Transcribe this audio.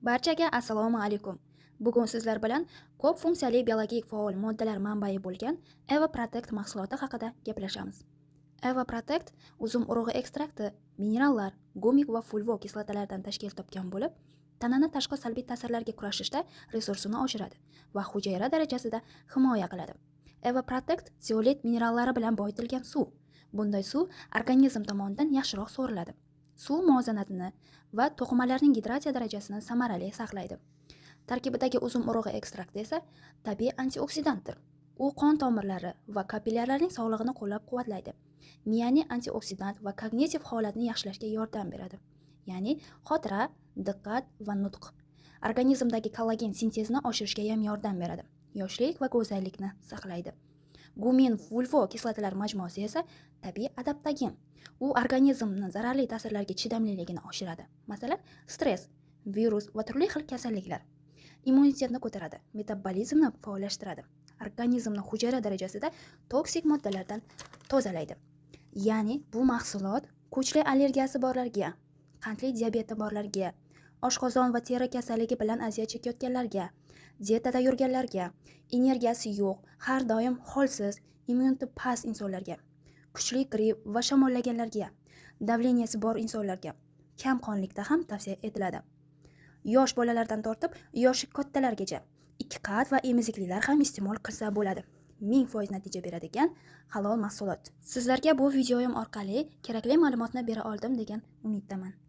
Barchaga assalomu alaykum. Bugun sizlar bilan ko'p funksiyali biologik faol moddalar manbai bo'lgan Eva Protect mahsuloti haqida gaplashamiz. Eva Protect uzum urug'i ekstrakti, minerallar, gumik va fulvo kislotalardan tashkil topgan bo'lib, tanani tashqi salbiy ta'sirlarga kurashishda resursini oshiradi va hujayra darajasida himoya qiladi. Eva Protect zeolit minerallari bilan boyitilgan suv. Bunday suv organizm tomonidan yaxshiroq so'riladi. Suv muvozanatini va to'qimalarning gidratsiya darajasini samarali saqlaydi. Tarkibidagi uzum urug'i ekstrakti esa tabiiy antioksidantdir. U qon tomirlari va kapillyarlarning sog'lig'ini qo'llab-quvvatlaydi. Miyaning antioksidant va kognitiv holatni yaxshilashga yordam beradi. Ya'ni xotira, diqqat va nutq. Organizmdagi kollagen sintezini oshirishga ham yordam beradi. Yoshlik va go'zallikni saqlaydi. Gumin fulvo kislotalar majmuasi esa tabiiy adaptogen. U organizmning zararli ta'sirlarga chidamliligini oshiradi. Masalan, stress, virus va turli xil kasalliklar. Immunitetni ko'taradi, metabolizmni faollashtiradi. Organizmni hujayra darajasida toksik moddalardan tozalaydi. Ya'ni bu mahsulot kuchli allergiyasi borlarga, qandli diabeti borlarga, oshqozon va teri kasalligi bilan aziyat chekayotganlarga, dietada yurganlarga, energiyasi yo'q, har doim holsiz, immuniteti past insonlarga, kuchli gripp va shamollaganlarga, davleniyasi bor insonlarga, kamqonlikda ham tavsiya etiladi. Yosh bolalardan tortib yoshi kattalargacha 2 qat va emiziklilar ham iste'mol qilsa bo'ladi. 1000% natija beradigan halol mahsulot. Sizlarga bu videoyim orqali kerakli ma'lumotni bera oldim degan umiddaman.